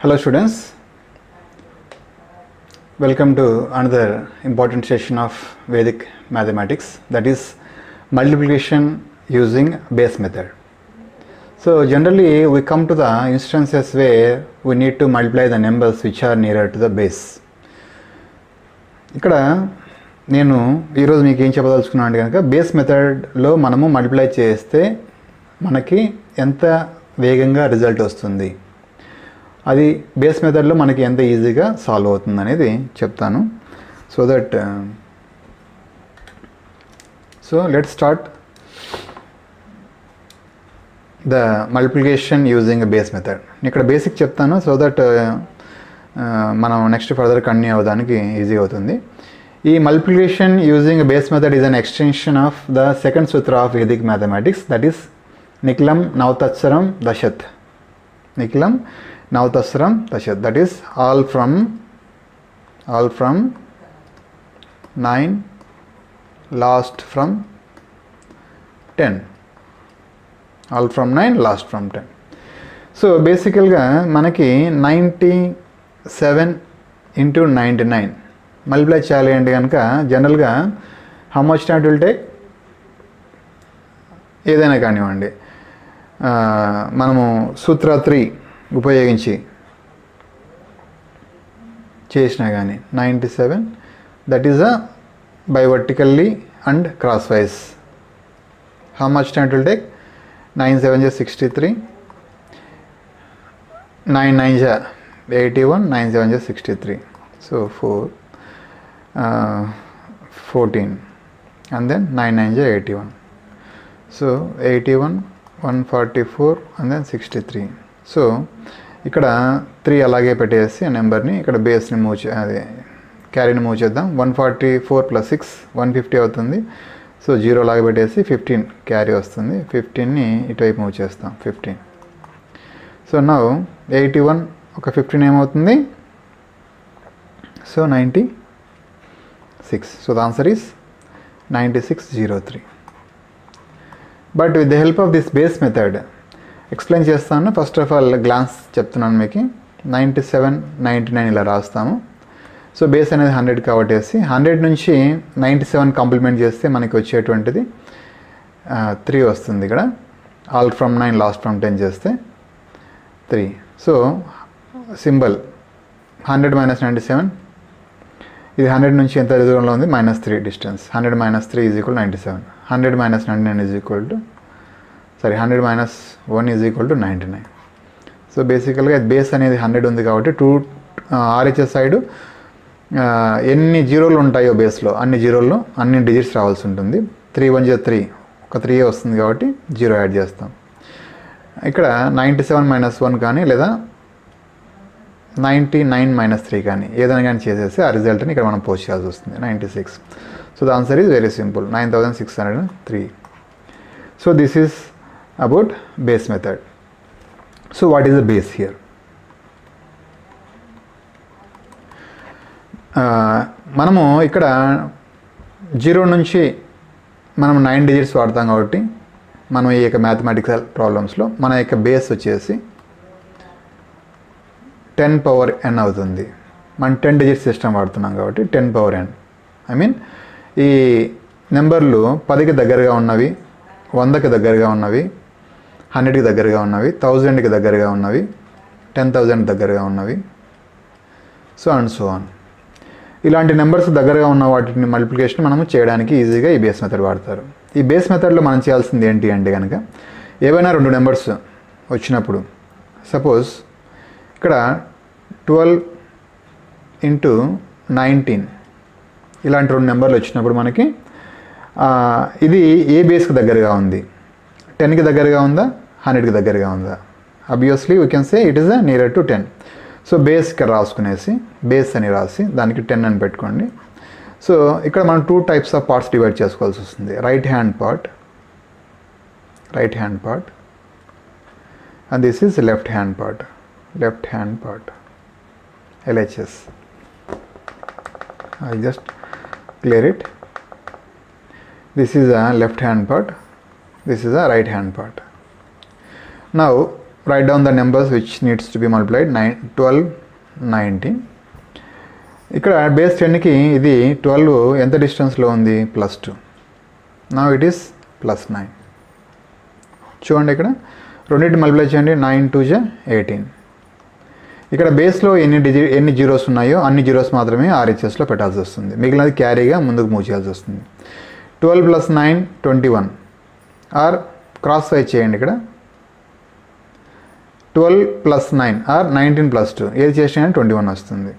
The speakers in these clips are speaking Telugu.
Hello students, welcome to another important session of Vedic mathematics, that is multiplication using base method. So generally we come to the instances where we need to multiply the numbers which are nearer to the base. ఇక్కడ నేను ఈరోజు మీకు ఏం చెప్పదలుచుకున్నాను అంటే కనుక బేస్ మెథడ్లో మనము మల్టిప్లై చేస్తే మనకి ఎంత వేగంగా రిజల్ట్ వస్తుంది, అది బేస్ మెథడ్లో మనకి ఎంత ఈజీగా సాల్వ్ అవుతుంది అనేది చెప్తాను. So let start the multiplication using base method. ఇక్కడ బేసిక్ చెప్తాను సో దట్ మనం నెక్స్ట్ ఫర్దర్ కంటిన్యూ అవ్వడానికి ఈజీ అవుతుంది. ఈ multiplication using base method is an extension of the second sutra of Vedic mathematics, that is నిఖిలం నవతత్సరం దశత్. నిఖిలం నవతత్సరం దశత్, that is all from 9 last from 10, all from 9 last from 10. So బేసికల్గా మనకి 97 into 99 మల్టిప్లై చేయాలి అంటే కనుక జనరల్గా how much time it will take, ఏదైనా కానివ్వండి మనము సూత్ర 3 ఉపయోగించి చేసినా కానీ 97, that is by vertically and cross wise. How much time it will take? 9 7 63, 9 9 81, 9 7 63, so 14 and then 9 9 81, so 81 144 and then 63. So ఇక్కడ 3 అలాగే పెట్టేసి ఆ నెంబర్ని ఇక్కడ బేస్ని అదే క్యారీని మూవ్ చేద్దాం. 144 + 6 150 అవుతుంది. సో 0 లాగా పెట్టేసి 15 క్యారీ వస్తుంది. 15ని ఇటువైపు మూవ్ చేస్తాం 15. సో నౌ 81 ఒక 15 ఏమవుతుంది? So 96. So the answer is 9603. But with the help of this base method explain చేస్తాను. ఫస్ట్ ఆఫ్ ఆల్ గ్లాన్స్ చెప్తున్నాను మీకు. 97 99 ఇలా రాస్తాము. సో బేస్ అనేది 100 కాబట్టి 100 నుంచి 97 కాంప్లిమెంట్ చేస్తే మనకి వచ్చేటువంటిది 3 వస్తుంది. ఇక్కడ ఆల్ ఫ్రమ్ 9 లాస్ట్ ఫ్రమ్ 10 చేస్తే 3. సో సింబల్ 100 - 97, ఇది 100 నుంచి ఎంత దూరంలో ఉంది? -3 డిస్టెన్స్. 100 - 3 = 97. 100 - 99 100 - 1 = 99. సో బేసికల్గా బేస్ అనేది 100 ఉంది కాబట్టి RHS సైడ్ ఎన్ని జీరోలు ఉంటాయో బేస్లో అన్ని జీరోల్లో అన్ని డిజిట్స్ రావాల్సి ఉంటుంది. 3 1 3, ఒక 3 వస్తుంది కాబట్టి 0 యాడ్ చేస్తాం. ఇక్కడ 97 - 1 కానీ లేదా 99 - 3 కానీ ఏదైనా కానీ చేసేసి ఆ రిజల్ట్ని ఇక్కడ మనం పోస్ట్ చేయాల్సి వస్తుంది 96. So the answer is very simple, 9603. So this is about base method. So what is the base here? మనము ఇక్కడ 0 నుంచి మనం 9 డిజిట్స్ వాడతాం కాబట్టి మనం ఈ యొక్క మ్యాథమెటికల్ ప్రాబ్లమ్స్లో మన యొక్క బేస్ వచ్చేసి 10 పవర్ n అవుతుంది. మనం 10 డిజిట్స్ సిస్టమ్ వాడుతున్నాం కాబట్టి 10 పవర్ n. ఐ మీన్ ఈ నెంబర్లు 10కి దగ్గరగా ఉన్నవి, 100కి దగ్గరగా ఉన్నవి, 100కి దగ్గరగా ఉన్నవి, 1000కి దగ్గరగా ఉన్నవి, 10,000 దగ్గరగా ఉన్నవి, సో అండ్ సో ఆన్. ఇలాంటి నెంబర్స్ దగ్గరగా ఉన్న వాటిని మల్టిప్లికేషన్ మనము చేయడానికి ఈజీగా ఈ బేస్ మెథడ్ వాడతారు. ఈ బేస్ మెథడ్లో మనం చేయాల్సింది ఏంటి అంటే కనుక ఏవైనా 2 నెంబర్స్ వచ్చినప్పుడు, సపోజ్ ఇక్కడ 12 × 19 ఇలాంటి 2 నెంబర్లు వచ్చినప్పుడు మనకి ఇది ఏ బేస్కి దగ్గరగా ఉంది? 10కి దగ్గరగా ఉందా, 100కి దగ్గరగా ఉందా? Obviously we can say it is near to 10. So base ఇక్కడ రాసుకునేసి బేస్ అని రాసి దానికి 10 అని పెట్టుకోండి. సో ఇక్కడ మనం 2 types ఆఫ్ పార్ట్స్ డివైడ్ చేసుకోవాల్సి వస్తుంది. Right hand part and this is left hand part LHS. I just clear it. This is a left hand part, this is a right hand part. Now write down the numbers which needs to be multiplied. 12, 19. ఇక్కడ బేస్ 10కి ఇది 12 ఎంత డిస్టెన్స్లో ఉంది, +2. Now it is +9. చూడండి ఇక్కడ రెండింటి మల్టిప్లై చేయండి. 9 2 = 18. ఇక్కడ బేస్లో ఎన్ని జీరోస్ ఉన్నాయో అన్ని జీరోస్ మాత్రమే RHSలో పెట్టాల్సి వస్తుంది, మిగిలినది క్యారీగా ముందుకు మూవ్ చేయాల్సి వస్తుంది. 12 + 9 21 ఆర్ క్రాస్ వైజ్ చేయండి. ఇక్కడ 12 + 9 ఆర్ 19 + 2 ఏది చేసినా 21 వస్తుంది.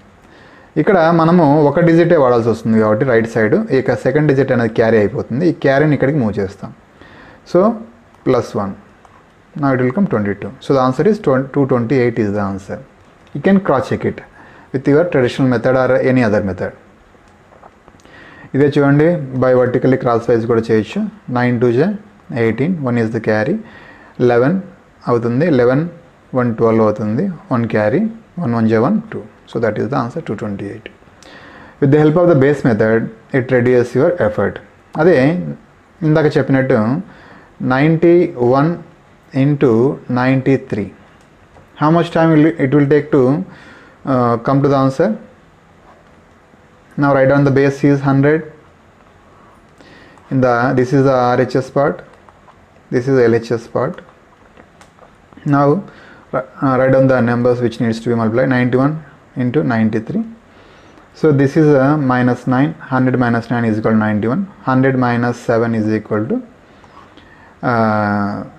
ఇక్కడ మనము ఒక డిజిటే వాడాల్సి వస్తుంది కాబట్టి రైట్ సైడ్ ఇక సెకండ్ డిజిట్ అనేది క్యారీ అయిపోతుంది. ఈ క్యారీని ఇక్కడికి మూవ్ చేస్తాం. So +1. Now it will come 22. So the answer is 228 is the answer. You can cross check it with your traditional method or any other method. ఇదే చూడండి, బై వర్టికల్లీ క్రాస్ వైజ్ కూడా చేయొచ్చు. 9 2 = 18, 1 is the carry, 11 అవుతుంది, 11 1 12 అవుతుంది, 1 carry, 1 1 = 1 2. So that is the answer 228. With the help of the base method it reduces your effort. అదే ఇందాక చెప్పినట్టు 91 into 93. How much time it will take to come to the answer? Now write down the base is 100. This is the RHS part. This is the LHS part. Now write down the numbers which needs to be multiplied. 91 into 93. So this is a -9. 100 - 9 is equal to 91. 100 - 7 is equal to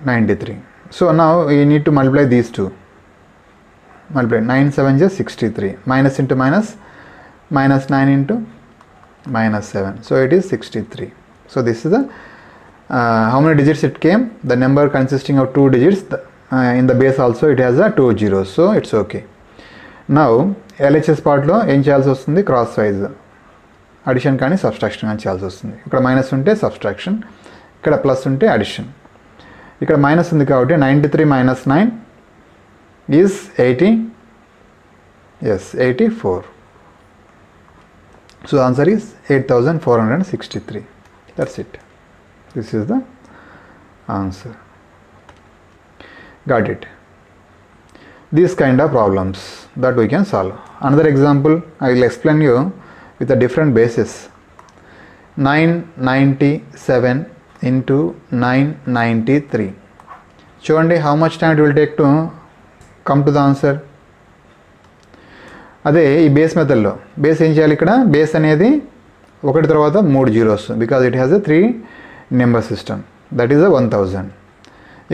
93. So now you need to multiply these two. Multiply 9 7 = 63. Minus into minus, -9 into -7. So it is 63. So this is the how many digits it came? The number consisting of 2 digits. In the base also it has a 2 zeros. So it's okay. Now LHS పార్ట్లో ఏం చేయాల్సి వస్తుంది, క్రాస్ వైజ్ అడిషన్ కానీ సబ్స్ట్రాక్షన్ కానీ చేయాల్సి వస్తుంది. ఇక్కడ మైనస్ ఉంటే సబ్స్ట్రాక్షన్, ఇక్కడ ప్లస్ ఉంటే అడిషన్. ఇక్కడ మైనస్ ఉంది కాబట్టి 93 - 9 is 84. So answer is 8463. That's it. This is the answer. Got it. These kind of problems that we can solve. Another example I will explain you with a different basis. 997 into 993. చూడండి how much time it will take to come to the answer. అదే ఈ బేస్ మెథడ్లో బేస్ ఏం చేయాలి, ఇక్కడ బేస్ అనేది ఒకటి తర్వాత 3 zeros, because it has a 3 number system, that is 1000.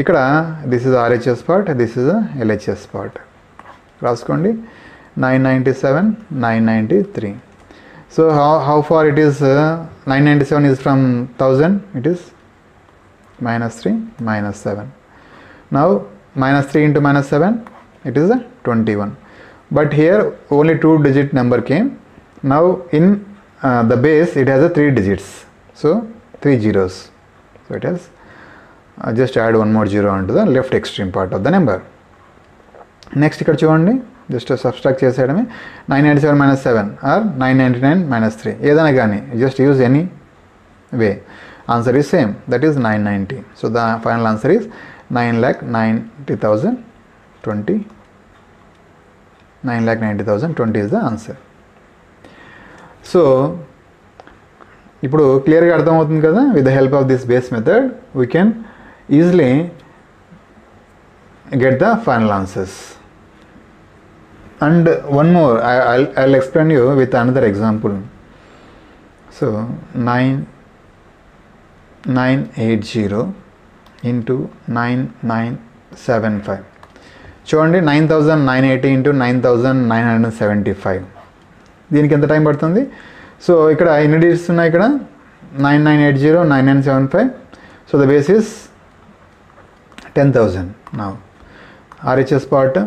ఇక్కడ this is RHS part, this is LHS part. రాసుకోండి 997 993. So how far it is, 997 is from 1000, it is -3 -7. Now -3 into -7 it is 21. But here only 2 digit number came. Now in the base it has a 3 digits, so 3 zeros. So it has just add one more zero onto the left extreme part of the number. Next ఇక్కడ చూడండి, జస్ట్ సబ్స్ట్రాక్ట్ చేసేయడమే. 997 - 7 ఆర్ 999 - 3 ఏదైనా కానీ just use any way, answer is same, that is 990. So the final answer is 9,90,020. 9,90,020 is the answer. So ఇప్పుడు క్లియర్గా అర్థమవుతుంది కదా, with the help of this base method we can easily get the final answers. And one more, I'll explain you with another example. So 9980 into 9975. చూడండి 9980 into 9975. దీనికి ఎంత టైం పడుతుంది? సో ఇక్కడ ఎన్ని డిజిట్స్ ఉన్నాయి, ఇక్కడ 9980 9975. So the base is 10,000. Now RHS part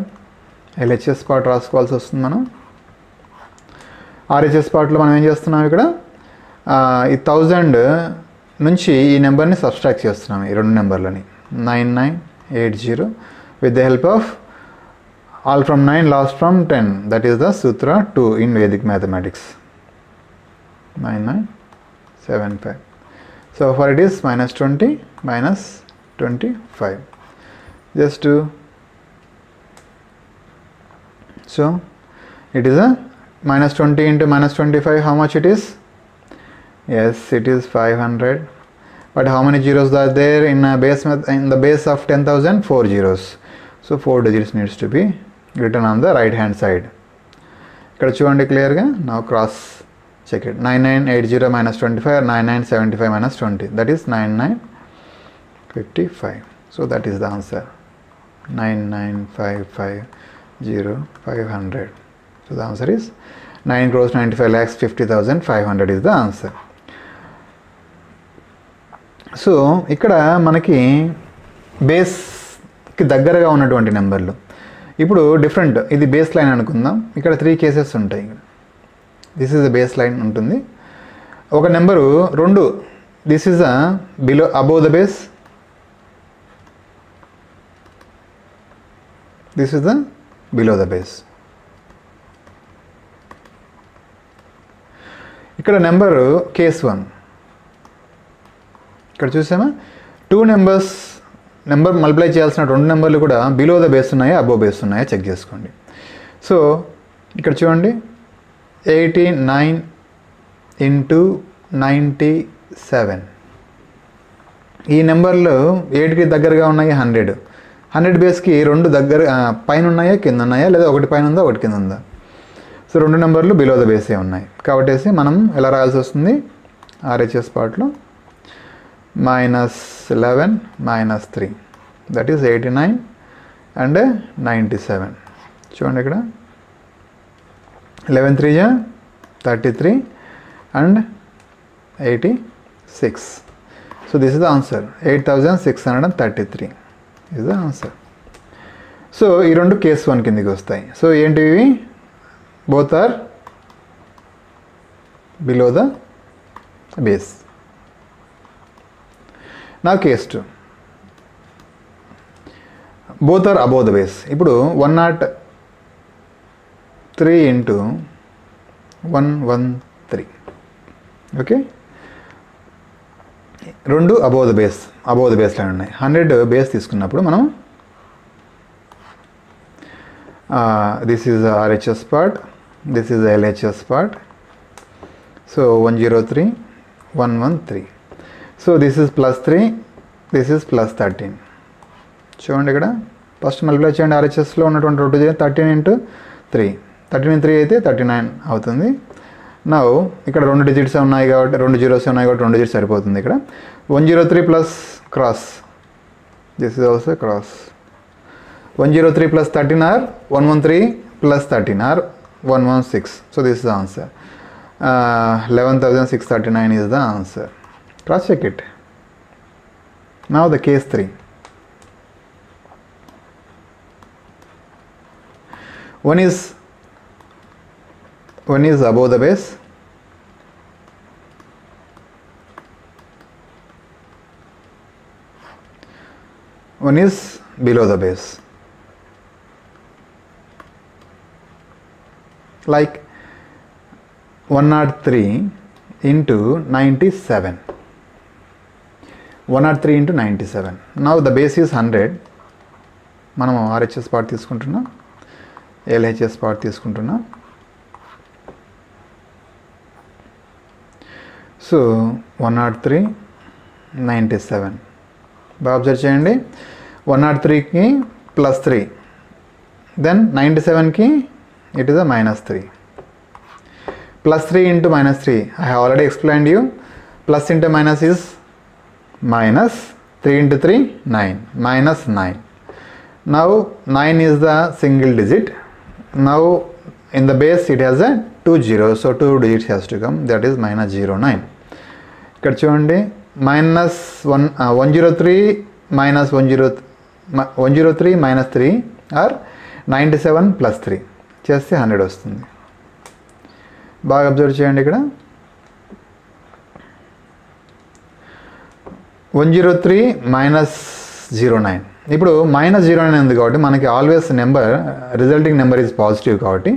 LHS part రాసుకోవాల్సి వస్తుంది. మనం RHS పార్ట్లో మనం ఏం చేస్తున్నాం, ఇక్కడ ఈ 1000 నుంచి ఈ నెంబర్ని సబ్స్ట్రాక్ట్ చేస్తున్నాం, ఈ రెండు నెంబర్లని 9980 with the help of all from 9 last from 10, that is the sutra 2 in Vedic mathematics. 9975. So for it is -20 -25. Just to So it is a minus 20 into minus 25. How much it is? Yes, it is 500. But how many zeros are there in a base in the base of 10,000? 4 zeros. So 4 digits needs to be written on the right hand side. ఇక్కడ చూడండి క్లియర్గా. Now cross check it. 9980 minus 25 or 9975 minus 20. That is 9955. So that is the answer. 99550 So the answer is 9,95,50,500 is the answer. So ఇక్కడ మనకి బేస్కి దగ్గరగా ఉన్నటువంటి నెంబర్లు. ఇప్పుడు డిఫరెంట్, ఇది బేస్ లైన్ అనుకుందాం. ఇక్కడ 3 కేసెస్ ఉంటాయి. This is the base line ఉంటుంది. ఒక number 2, this is below above the base, this is the below the base. ఇక్కడ నెంబరు కేస్ 1. ఇక్కడ చూసామా 2 నెంబర్ మల్టిప్లై చేయాల్సిన 2 నెంబర్లు కూడా బిలో ద బేస్ ఉన్నాయా అబోవ్ బేస్ ఉన్నాయా చెక్ చేసుకోండి. సో ఇక్కడ చూడండి 89 into 97. ఈ నెంబర్లు 8కి దగ్గరగా ఉన్నాయి. 100 బేస్కి 2 దగ్గర పైన ఉన్నాయా కింద ఉన్నాయా, లేదా ఒకటి పైన ఉందా ఒకటి కింద ఉందా? సో 2 నెంబర్లు బిలో ద బేసే ఉన్నాయి. కాబట్టి మనం ఎలా రాయాల్సి వస్తుంది? RHS పార్ట్లో -11 -3, that is 89 and 97. చూడండి ఇక్కడ 11 3 33 and 86. So this is the answer. 8633 is the answer. So ఈ 2 కేస్ 1 కిందికి వస్తాయి. సో ఏంటివి? Both are below the base. నా case 2, both are above the base. ఇప్పుడు 103 into 113. Okay, 2 above the base line ఉన్నాయి. 100 బేస్ తీసుకున్నప్పుడు మనం this is RHS part, this is LHS part. So 103 113. So this is +3, this is +13. చూడండి ఇక్కడ ఫస్ట్ మల్టిప్లై చేయండి. RHSలో ఉన్నటువంటి 2 13 into 3, 13 into 3 అయితే 39 అవుతుంది. నా ఇక్కడ 2 డిజిట్స్ ఉన్నాయి కాబట్టి 2 జీరోస్ ఉన్నాయి కాబట్టి 2 డిజిట్స్ సరిపోతుంది. ఇక్కడ 103 plus cross, this is also cross. 103 plus 13 or 113 plus 13 or 116. So this is the answer. 11,639 is the answer. Cross check it. Now the case 3. One is above the base. One is below the base. Like 103 into 97. 103 into 97. Now the base is 100. మనం RHS పార్ట్ తీసుకుంటున్నాం, LHS పార్ట్ తీసుకుంటున్నాం. సో 103 97 బాగా అబ్జర్వ్ చేయండి. 103కి +3, then 97కి it is a -3. +3 into -3, I have already explained you. Plus into minus is minus. 3 into 3 9, -9. Now 9 is the single digit. Now in the base it has a 2 zeros, so 2 digits has to come, that is -09. ఇక్కడ చూడండి -103 -3 or 97 plus 3 చేస్తే 100 వస్తుంది. బాగా అబ్జర్వ్ చేయండి. ఇక్కడ 103 -09. ఇప్పుడు -09 ఉంది కాబట్టి మనకి always number resulting number is positive కాబట్టి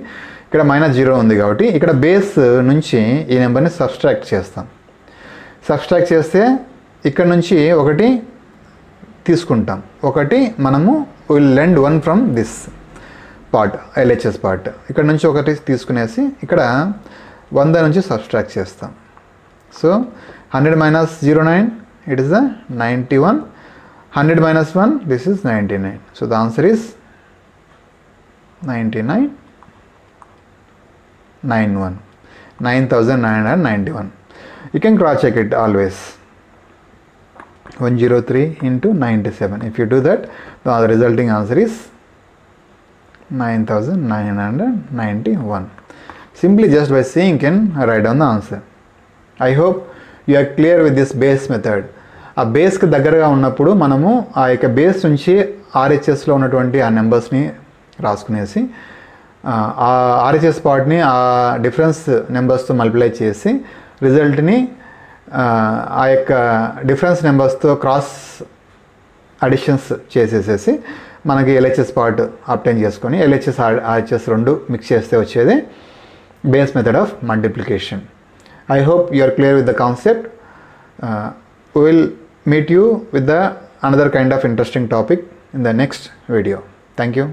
ఇక్కడ -0 ఉంది కాబట్టి ఇక్కడ బేస్ నుంచి ఈ నెంబర్ని సబ్స్ట్రాక్ట్ చేస్తాం. సబ్స్ట్రాక్ట్ చేస్తే ఇక్కడ నుంచి 1 తీసుకుంటాం, 1 మనము will lend 1 from this. Part LHS part ఇక్కడ నుంచి ఒకటి తీసుకునేసి ఇక్కడ 100 నుంచి సబ్స్ట్రాక్ట్ చేస్తాం. So 100 minus 09 it is a 91, 100 minus 1 this is 99. So the answer is 9991. You can cross check it always. 103 into 97. If you do that, the resulting answer is 9991. Simply just by seeing can write down the answer. I hope you are clear with this base method. ఆ బేస్కి దగ్గరగా ఉన్నప్పుడు మనము ఆ యొక్క బేస్ నుంచి RHSలో ఉన్నటువంటి ఆ నెంబర్స్ని రాసుకునేసి ఆ RHS పార్ట్ని ఆ డిఫరెన్స్ నెంబర్స్తో మల్టిప్లై చేసి రిజల్ట్ని ఆ యొక్క డిఫరెన్స్ నెంబర్స్తో క్రాస్ అడిషన్స్ చేసేసేసి మనకి LHS పార్ట్ అప్టైన్ చేసుకొని LHS RHS రెండు మిక్స్ చేస్తే వచ్చేది base method of multiplication. I hope you are clear with the concept. We will meet you with another kind of interesting topic in the next video. Thank you.